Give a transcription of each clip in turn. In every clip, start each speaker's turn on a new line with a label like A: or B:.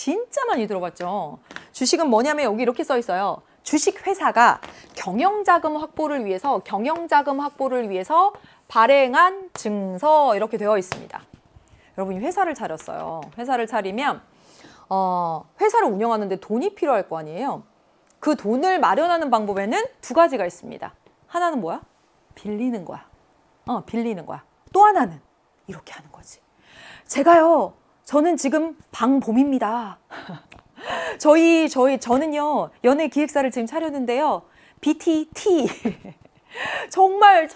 A: 진짜 많이 들어봤죠. 주식은 뭐냐면 여기 이렇게 써 있어요. 주식회사가 경영자금 확보를 위해서 발행한 증서 이렇게 되어 있습니다. 여러분이 회사를 차렸어요. 회사를 차리면 회사를 운영하는데 돈이 필요할 거 아니에요. 그 돈을 마련하는 방법에는 두 가지가 있습니다. 하나는 뭐야? 빌리는 거야. 빌리는 거야. 또 하나는 이렇게 하는 거지. 저는 지금 방봄입니다. 저는요, 연예기획사를 지금 차렸는데요. BTT. 정말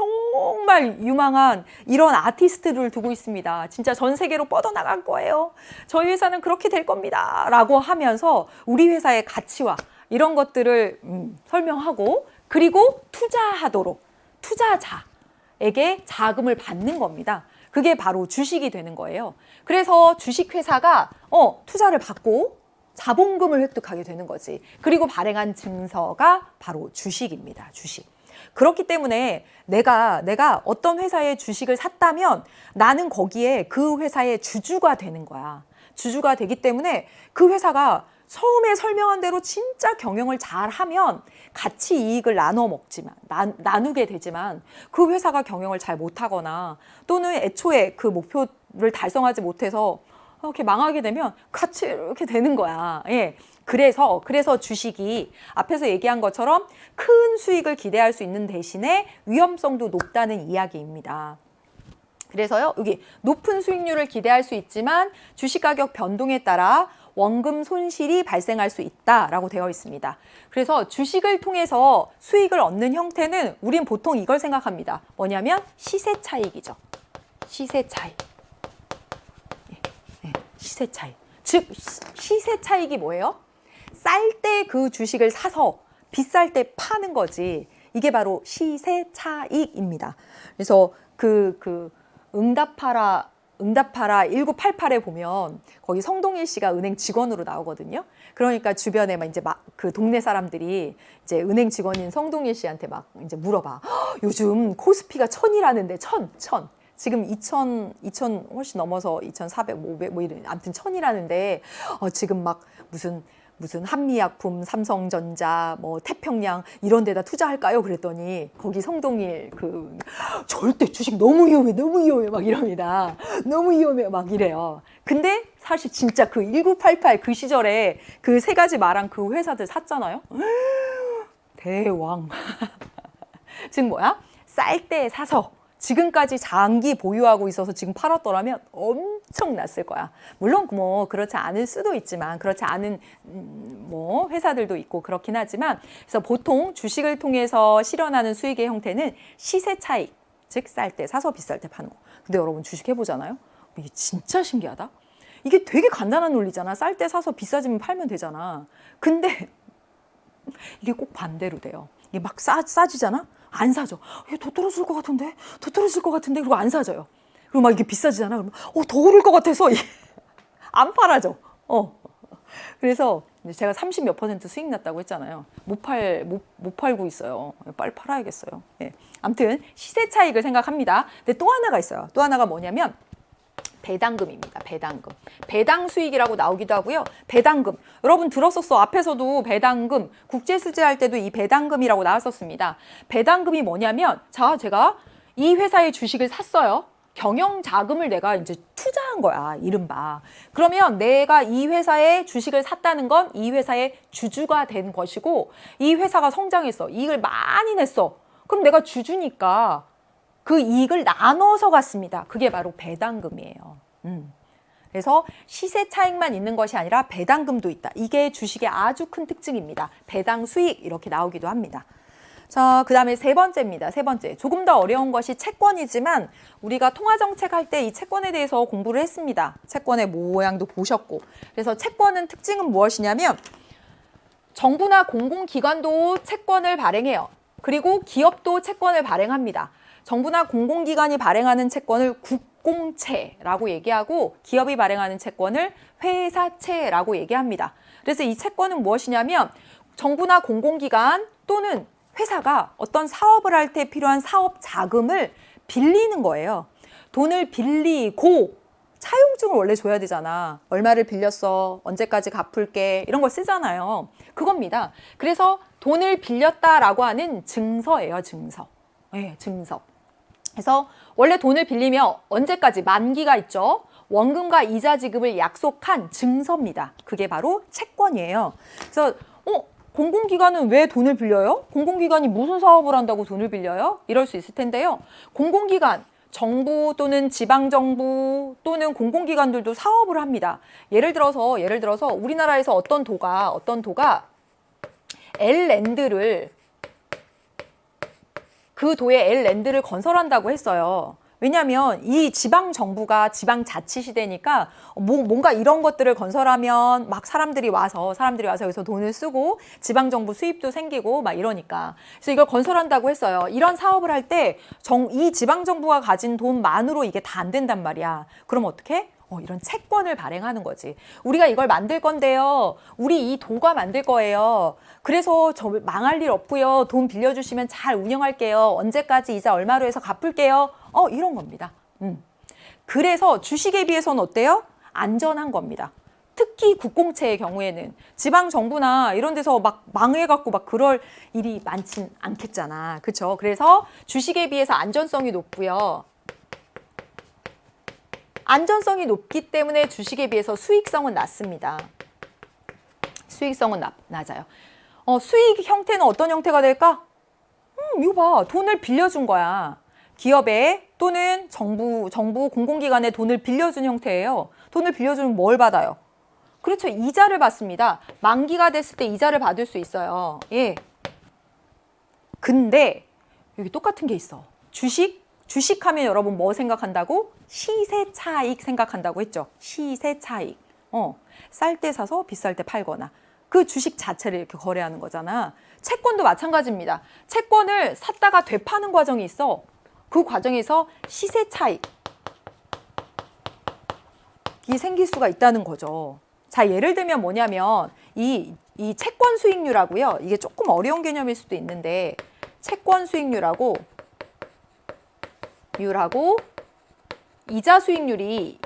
A: 유망한 이런 아티스트를 두고 있습니다. 진짜 전 세계로 뻗어나갈 거예요. 저희 회사는 그렇게 될 겁니다. 라고 하면서 우리 회사의 가치와 이런 것들을 설명하고, 그리고 투자하도록 투자자에게 자금을 받는 겁니다. 그게 바로 주식이 되는 거예요. 그래서 주식회사가 투자를 받고 자본금을 획득하게 되는 거지. 그리고 발행한 증서가 바로 주식입니다. 주식. 그렇기 때문에 내가 어떤 회사의 주식을 샀다면 나는 거기에 그 회사의 주주가 되는 거야. 주주가 되기 때문에 그 회사가 처음에 설명한 대로 진짜 경영을 잘하면 같이 이익을 나누게 되지만, 그 회사가 경영을 잘 못하거나 또는 애초에 그 목표를 달성하지 못해서 이렇게 망하게 되면 같이 이렇게 되는 거야. 예. 그래서 주식이 앞에서 얘기한 것처럼 큰 수익을 기대할 수 있는 대신에 위험성도 높다는 이야기입니다. 그래서요, 여기 높은 수익률을 기대할 수 있지만 주식 가격 변동에 따라 원금 손실이 발생할 수 있다라고 되어 있습니다. 그래서 주식을 통해서 수익을 얻는 형태는 우린 보통 이걸 생각합니다. 뭐냐면 시세 차익이죠. 시세 차익. 시세 차익. 즉 시세 차익이 뭐예요? 쌀 때 그 주식을 사서 비쌀 때 파는 거지. 이게 바로 시세 차익입니다. 그래서 응답하라 1988에 보면 거기 성동일 씨가 은행 직원으로 나오거든요. 그러니까 주변에 그 동네 사람들이 이제 은행 직원인 성동일 씨한테 막 이제 물어봐. 요즘 코스피가 1000이라는데 1000. 지금 2000 훨씬 넘어서 2400, 500 뭐 이런, 아무튼 1000이라는데 지금 막 무슨 한미약품, 삼성전자, 뭐 태평양 이런 데다 투자할까요? 그랬더니 거기 성동일 절대 주식 너무 위험해 막 이럽니다. 너무 위험해 막 이래요. 근데 사실 진짜 그 1988 그 시절에 그 세 가지 말한 그 회사들 샀잖아요. 대왕. 즉 뭐야? 쌀 때 사서 지금까지 장기 보유하고 있어서 지금 팔았더라면 엄청났을 거야. 물론 뭐 그렇지 않을 수도 있지만, 그렇지 않은 뭐 회사들도 있고 그렇긴 하지만, 그래서 보통 주식을 통해서 실현하는 수익의 형태는 시세 차익, 즉 쌀 때 사서 비쌀 때 파는 거. 근데 여러분 주식 해보잖아요. 이게 진짜 신기하다. 이게 되게 간단한 논리잖아. 쌀 때 사서 비싸지면 팔면 되잖아. 근데 이게 꼭 반대로 돼요. 이게 막 싸지잖아? 안 사죠. 이게 더 떨어질 것 같은데? 그리고 안 사져요. 그리고 막 이게 비싸지잖아. 그러면 더 오를 것 같아서 안 팔아져. 그래서 제가 30몇 % 수익 났다고 했잖아요. 못 팔고 있어요. 빨리 팔아야겠어요. 네. 아무튼 시세 차익을 생각합니다. 근데 또 하나가 있어요. 또 하나가 뭐냐면 배당금입니다. 배당금. 배당 수익이라고 나오기도 하고요. 배당금. 여러분 들었었어. 앞에서도 배당금, 국제수재할 때도 이 배당금이라고 나왔었습니다. 배당금이 뭐냐면, 제가 이 회사의 주식을 샀어요. 경영 자금을 내가 이제 투자한 거야. 이른바. 그러면 내가 이 회사의 주식을 샀다는 건 이 회사의 주주가 된 것이고, 이 회사가 성장했어. 이익을 많이 냈어. 그럼 내가 주주니까 그 이익을 나눠서 갔습니다. 그게 바로 배당금이에요. 그래서 시세 차익만 있는 것이 아니라 배당금도 있다. 이게 주식의 아주 큰 특징입니다. 배당 수익 이렇게 나오기도 합니다. 자, 그 다음에 세 번째입니다. 세 번째. 조금 더 어려운 것이 채권이지만 우리가 통화정책 할 때 이 채권에 대해서 공부를 했습니다. 채권의 모양도 보셨고. 그래서 채권은 특징은 무엇이냐면 정부나 공공기관도 채권을 발행해요. 그리고 기업도 채권을 발행합니다. 정부나 공공기관이 발행하는 채권을 국공채라고 얘기하고, 기업이 발행하는 채권을 회사채라고 얘기합니다. 그래서 이 채권은 무엇이냐면 정부나 공공기관 또는 회사가 어떤 사업을 할 때 필요한 사업 자금을 빌리는 거예요. 돈을 빌리고 차용증을 원래 줘야 되잖아. 얼마를 빌렸어, 언제까지 갚을게, 이런 걸 쓰잖아요. 그겁니다. 그래서 돈을 빌렸다라고 하는 증서예요, 증서. 네, 증서. 그래서 원래 돈을 빌리면 언제까지 만기가 있죠. 원금과 이자 지급을 약속한 증서입니다. 그게 바로 채권이에요. 그래서 공공기관은 왜 돈을 빌려요? 공공기관이 무슨 사업을 한다고 돈을 빌려요? 이럴 수 있을 텐데요. 공공기관, 정부 또는 지방정부 또는 공공기관들도 사업을 합니다. 예를 들어서 우리나라에서 어떤 도가 L랜드를, 그 도에 L랜드를 건설한다고 했어요. 왜냐하면 이 지방정부가 지방자치시 되니까 뭔가 이런 것들을 건설하면 막 사람들이 와서 여기서 돈을 쓰고 지방정부 수입도 생기고 막 이러니까. 그래서 이걸 건설한다고 했어요. 이런 사업을 할 때 이 지방정부가 가진 돈만으로 이게 다 안 된단 말이야. 그럼 어떻게? 이런 채권을 발행하는 거지. 우리가 이걸 만들 건데요. 우리 이 도가 만들 거예요. 그래서 저 망할 일 없고요. 돈 빌려주시면 잘 운영할게요. 언제까지 이자 얼마로 해서 갚을게요. 이런 겁니다. 그래서 주식에 비해서는 어때요? 안전한 겁니다. 특히 국공채의 경우에는 지방정부나 이런 데서 막 망해갖고 막 그럴 일이 많진 않겠잖아. 그렇죠? 그래서 주식에 비해서 안전성이 높고요. 안전성이 높기 때문에 주식에 비해서 수익성은 낮습니다. 수익성은 낮아요. 수익 형태는 어떤 형태가 될까? 이거 봐. 돈을 빌려준 거야. 기업에 또는 정부 공공기관에 돈을 빌려준 형태예요. 돈을 빌려주면 뭘 받아요? 그렇죠. 이자를 받습니다. 만기가 됐을 때 이자를 받을 수 있어요. 예. 근데 여기 똑같은 게 있어. 주식하면 여러분 뭐 생각한다고? 시세 차익 생각한다고 했죠. 시세 차익. 쌀 때 사서 비쌀 때 팔거나. 그 주식 자체를 이렇게 거래하는 거잖아. 채권도 마찬가지입니다. 채권을 샀다가 되파는 과정이 있어. 그 과정에서 시세 차익이 생길 수가 있다는 거죠. 자, 예를 들면 뭐냐면 이 채권 수익률하고요. 이게 조금 어려운 개념일 수도 있는데 채권 수익률하고 이자 수익률이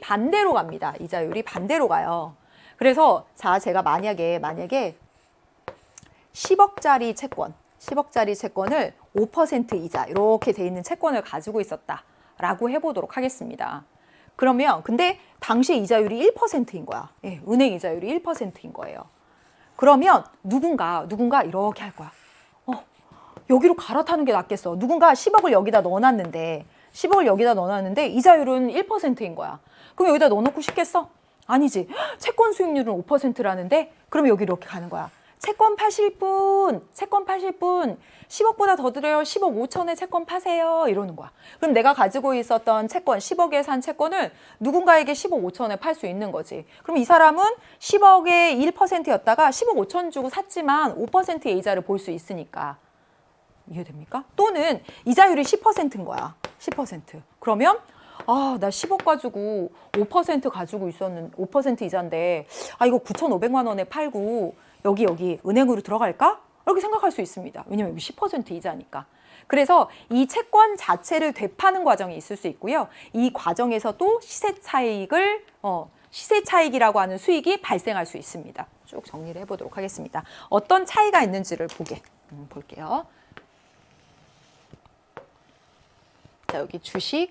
A: 반대로 갑니다. 이자율이 반대로 가요. 그래서 자, 제가 만약에 10억짜리 채권을 5% 이자 이렇게 돼 있는 채권을 가지고 있었다라고 해보도록 하겠습니다. 그러면 근데 당시에 이자율이 1%인 거야. 예, 은행 이자율이 1%인 거예요. 그러면 누군가 이렇게 할 거야. 여기로 갈아타는 게 낫겠어. 누군가 10억을 여기다 넣어놨는데 이자율은 1%인 거야. 그럼 여기다 넣어놓고 싶겠어? 아니지. 채권 수익률은 5%라는데 그럼 여기 이렇게 가는 거야. 채권 파실 분 10억보다 더 들어요. 10억 5천에 채권 파세요. 이러는 거야. 그럼 내가 가지고 있었던 채권 10억에 산 채권을 누군가에게 10억 5천에 팔 수 있는 거지. 그럼 이 사람은 10억의 1%였다가 10억 5천 주고 샀지만 5%의 이자를 볼 수 있으니까. 이해됩니까? 또는 이자율이 10%인 거야. 10%. 그러면 나 10억 가지고 5% 가지고 있었는 5% 이자인데 이거 9,500만 원에 팔고 여기 은행으로 들어갈까? 이렇게 생각할 수 있습니다. 왜냐면 여기 10% 이자니까. 그래서 이 채권 자체를 되파는 과정이 있을 수 있고요. 이 과정에서 또 시세 차익이라고 하는 수익이 발생할 수 있습니다. 쭉 정리를 해보도록 하겠습니다. 어떤 차이가 있는지를 볼게요. 자, 여기 주식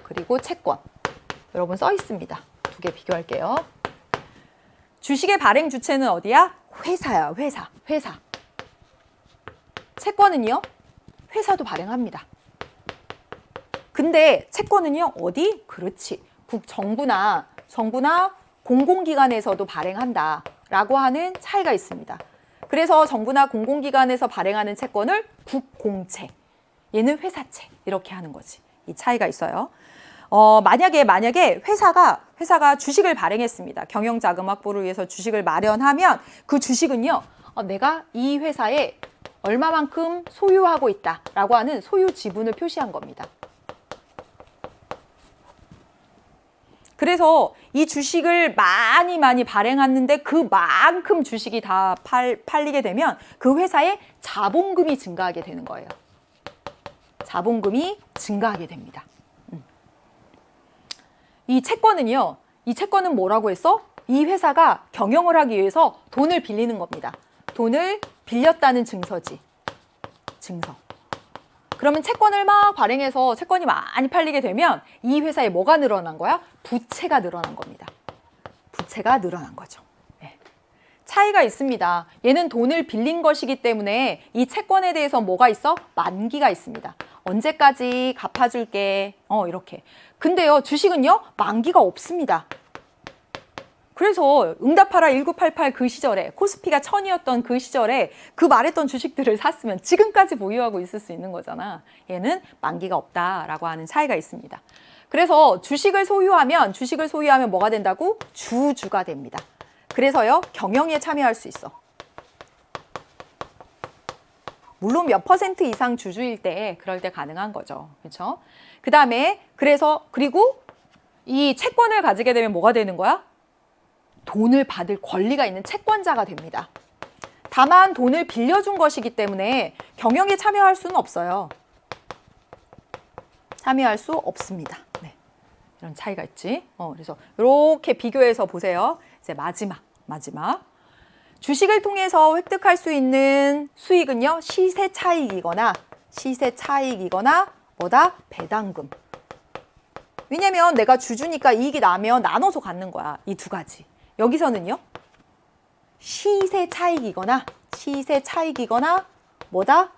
A: 그리고 채권 여러분 써 있습니다. 두 개 비교할게요. 주식의 발행 주체는 어디야? 회사야. 회사. 채권은요? 회사도 발행합니다. 근데 채권은요? 어디? 그렇지. 정부나 공공기관에서도 발행한다라고 하는 차이가 있습니다. 그래서 정부나 공공기관에서 발행하는 채권을 국공채, 얘는 회사채 이렇게 하는 거지. 이 차이가 있어요. 만약에 회사가 주식을 발행했습니다. 경영자금 확보를 위해서 주식을 마련하면 그 주식은요, 내가 이 회사에 얼마만큼 소유하고 있다라고 하는 소유 지분을 표시한 겁니다. 그래서 이 주식을 많이 발행했는데 그만큼 주식이 다 팔리게 되면 그 회사의 자본금이 증가하게 되는 거예요. 자본금이 증가하게 됩니다. 이 채권은요. 이 채권은 뭐라고 했어? 이 회사가 경영을 하기 위해서 돈을 빌리는 겁니다. 돈을 빌렸다는 증서지. 증서. 그러면 채권을 막 발행해서 채권이 많이 팔리게 되면 이 회사에 뭐가 늘어난 거야? 부채가 늘어난 겁니다. 부채가 늘어난 거죠. 네. 차이가 있습니다. 얘는 돈을 빌린 것이기 때문에 이 채권에 대해서 뭐가 있어? 만기가 있습니다. 언제까지 갚아줄게. 이렇게. 근데요, 주식은요, 만기가 없습니다. 그래서 응답하라 1988 그 시절에 코스피가 1000이었던 그 시절에 그 말했던 주식들을 샀으면 지금까지 보유하고 있을 수 있는 거잖아. 얘는 만기가 없다라고 하는 차이가 있습니다. 그래서 주식을 소유하면 뭐가 된다고? 주주가 됩니다. 그래서요, 경영에 참여할 수 있어. 물론 몇 % 이상 주주일 때 그럴 때 가능한 거죠. 그렇죠? 그다음에 그리고 이 채권을 가지게 되면 뭐가 되는 거야? 돈을 받을 권리가 있는 채권자가 됩니다. 다만 돈을 빌려준 것이기 때문에 경영에 참여할 수는 없어요. 참여할 수 없습니다. 네. 이런 차이가 있지. 그래서 이렇게 비교해서 보세요. 이제 마지막. 주식을 통해서 획득할 수 있는 수익은요, 시세 차익이거나 뭐다? 배당금. 왜냐면 내가 주주니까 이익이 나면 나눠서 갖는 거야. 이 두 가지. 여기서는요, 시세 차익이거나 뭐다?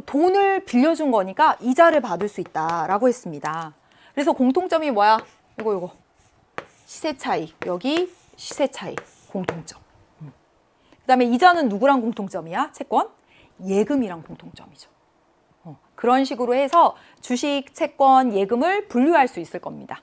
A: 돈을 빌려준 거니까 이자를 받을 수 있다라고 했습니다. 그래서 공통점이 뭐야? 이거. 시세 차익. 여기 시세 차익. 공통점. 그다음에 이자는 누구랑 공통점이야? 채권? 예금이랑 공통점이죠. 그런 식으로 해서 주식, 채권, 예금을 분류할 수 있을 겁니다.